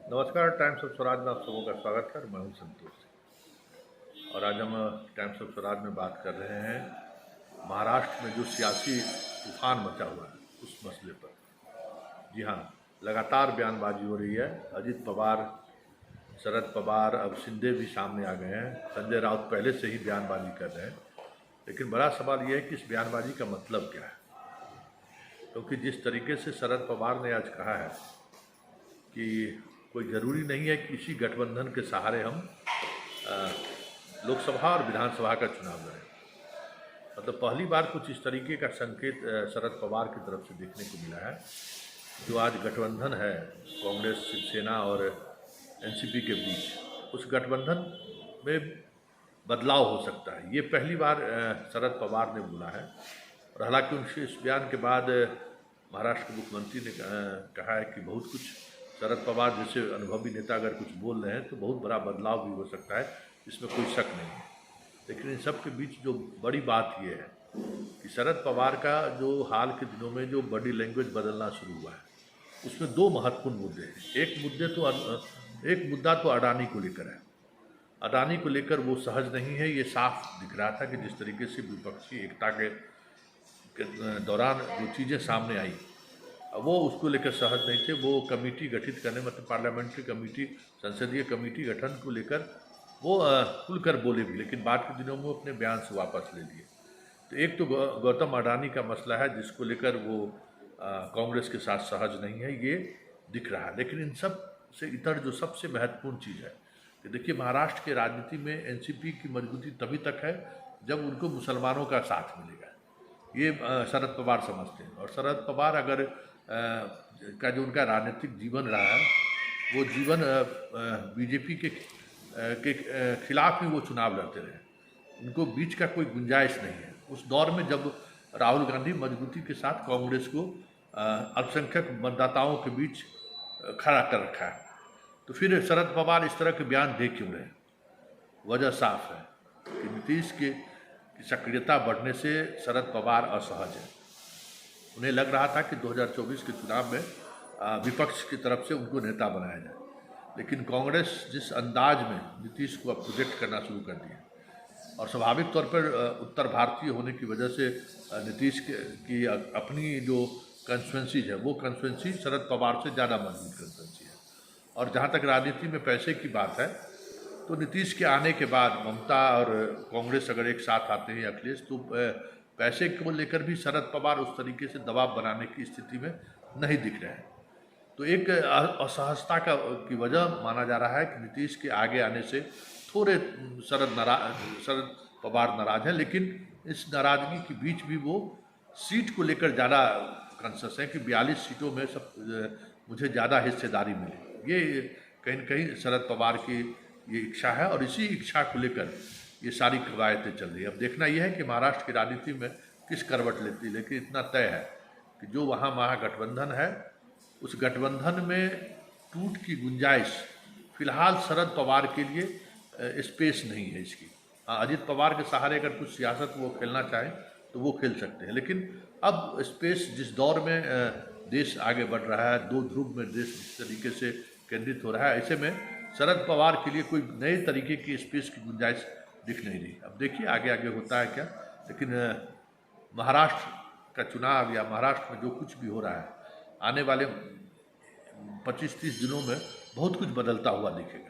नमस्कार। Times of Swaraj में आप सबों का स्वागत है। मैं हूं संतोष और आज हम टाइम्स ऑफ स्वराज में बात कर रहे हैं महाराष्ट्र में जो सियासी तूफान मचा हुआ है उस मसले पर। जी हाँ, लगातार बयानबाजी हो रही है। अजित पवार, शरद पवार, अब शिंदे भी सामने आ गए हैं। संजय राउत पहले से ही बयानबाजी कर रहे हैं, लेकिन बड़ा सवाल यह है कि इस बयानबाजी का मतलब क्या है। क्योंकि जिस तरीके से शरद पवार ने आज कहा है कि कोई ज़रूरी नहीं है कि इसी गठबंधन के सहारे हम लोकसभा और विधानसभा का चुनाव लड़ें। मतलब पहली बार कुछ इस तरीके का संकेत शरद पवार की तरफ से देखने को मिला है। जो आज गठबंधन है कांग्रेस, शिवसेना और एनसीपी के बीच, उस गठबंधन में बदलाव हो सकता है। ये पहली बार शरद पवार ने बोला है। और हालांकि उनके इस बयान के बाद महाराष्ट्र के मुख्यमंत्री ने कहा है कि बहुत कुछ, शरद पवार जैसे अनुभवी नेता अगर कुछ बोल रहे हैं तो बहुत बड़ा बदलाव भी हो सकता है, इसमें कोई शक नहीं है। लेकिन इन सब के बीच जो बड़ी बात यह है कि शरद पवार का जो हाल के दिनों में जो बॉडी लैंग्वेज बदलना शुरू हुआ है, उसमें दो महत्वपूर्ण मुद्दे हैं। एक मुद्दा तो अडानी को लेकर है। अडानी को लेकर वो सहज नहीं है। ये साफ दिख रहा था कि जिस तरीके से विपक्षी एकता के दौरान जो चीज़ें सामने आई, वो उसको लेकर सहज नहीं थे। वो कमेटी गठित करने, मतलब पार्लियामेंट्री कमेटी, संसदीय कमेटी गठन को लेकर वो खुलकर बोले भी, लेकिन बाद के दिनों में वो अपने बयान से वापस ले लिए। तो एक तो गौतम अडानी का मसला है जिसको लेकर वो कांग्रेस के साथ सहज नहीं है, ये दिख रहा है। लेकिन इन सब से इतर जो सबसे महत्वपूर्ण चीज़ है कि देखिए, महाराष्ट्र के राजनीति में एनसीपी की मजबूती तभी तक है जब उनको मुसलमानों का साथ मिलेगा। ये शरद पवार समझते हैं। और शरद पवार अगर का जो उनका राजनीतिक जीवन रहा है, वो जीवन बीजेपी के खिलाफ ही वो चुनाव लड़ते रहे। उनको बीच का कोई गुंजाइश नहीं है। उस दौर में जब राहुल गांधी मजबूती के साथ कांग्रेस को अल्पसंख्यक मतदाताओं के बीच खड़ा कर रखा है, तो फिर शरद पवार इस तरह के बयान दे क्यों रहे? वजह साफ है कि नीतीश की सक्रियता बढ़ने से शरद पवार असहज है। उन्हें लग रहा था कि 2024 के चुनाव में विपक्ष की तरफ से उनको नेता बनाया जाए, लेकिन कांग्रेस जिस अंदाज में नीतीश को अब प्रोजेक्ट करना शुरू कर दिया, और स्वाभाविक तौर पर उत्तर भारतीय होने की वजह से नीतीश की अपनी जो कंस्टिट्यूंसीज है, वो कंस्टिट्यूंसी शरद पवार से ज़्यादा मजबूत कंस्टिट्यूंसी है। और जहाँ तक राजनीति में पैसे की बात है, तो नीतीश के आने के बाद ममता और कांग्रेस अगर एक साथ आते हैं, अखिलेश, तो पैसे को लेकर भी शरद पवार उस तरीके से दबाव बनाने की स्थिति में नहीं दिख रहे हैं। तो एक असहजता की वजह माना जा रहा है कि नीतीश के आगे आने से थोड़े शरद पवार नाराज हैं। लेकिन इस नाराजगी के बीच भी वो सीट को लेकर ज़्यादा कॉन्शस है कि 42 सीटों में मुझे ज़्यादा हिस्सेदारी मिले। ये कहीं न कहीं शरद पवार की ये इच्छा है, और इसी इच्छा को लेकर ये सारी कवायतें चल रही है। अब देखना यह है कि महाराष्ट्र की राजनीति में किस करवट लेती है। लेकिन इतना तय है कि जो वहाँ महागठबंधन है, उस गठबंधन में टूट की गुंजाइश फिलहाल शरद पवार के लिए स्पेस नहीं है इसकी। हाँ, अजित पवार के सहारे अगर कुछ सियासत वो खेलना चाहें तो वो खेल सकते हैं, लेकिन अब स्पेस, जिस दौर में देश आगे बढ़ रहा है, दो ध्रुव में देश जिस तरीके से केंद्रित हो रहा है, ऐसे में शरद पवार के लिए कोई नए तरीके की स्पेस की गुंजाइश दिख नहीं रही। अब देखिए आगे आगे होता है क्या। लेकिन महाराष्ट्र का चुनाव या महाराष्ट्र में जो कुछ भी हो रहा है, आने वाले 25-30 दिनों में बहुत कुछ बदलता हुआ दिखेगा।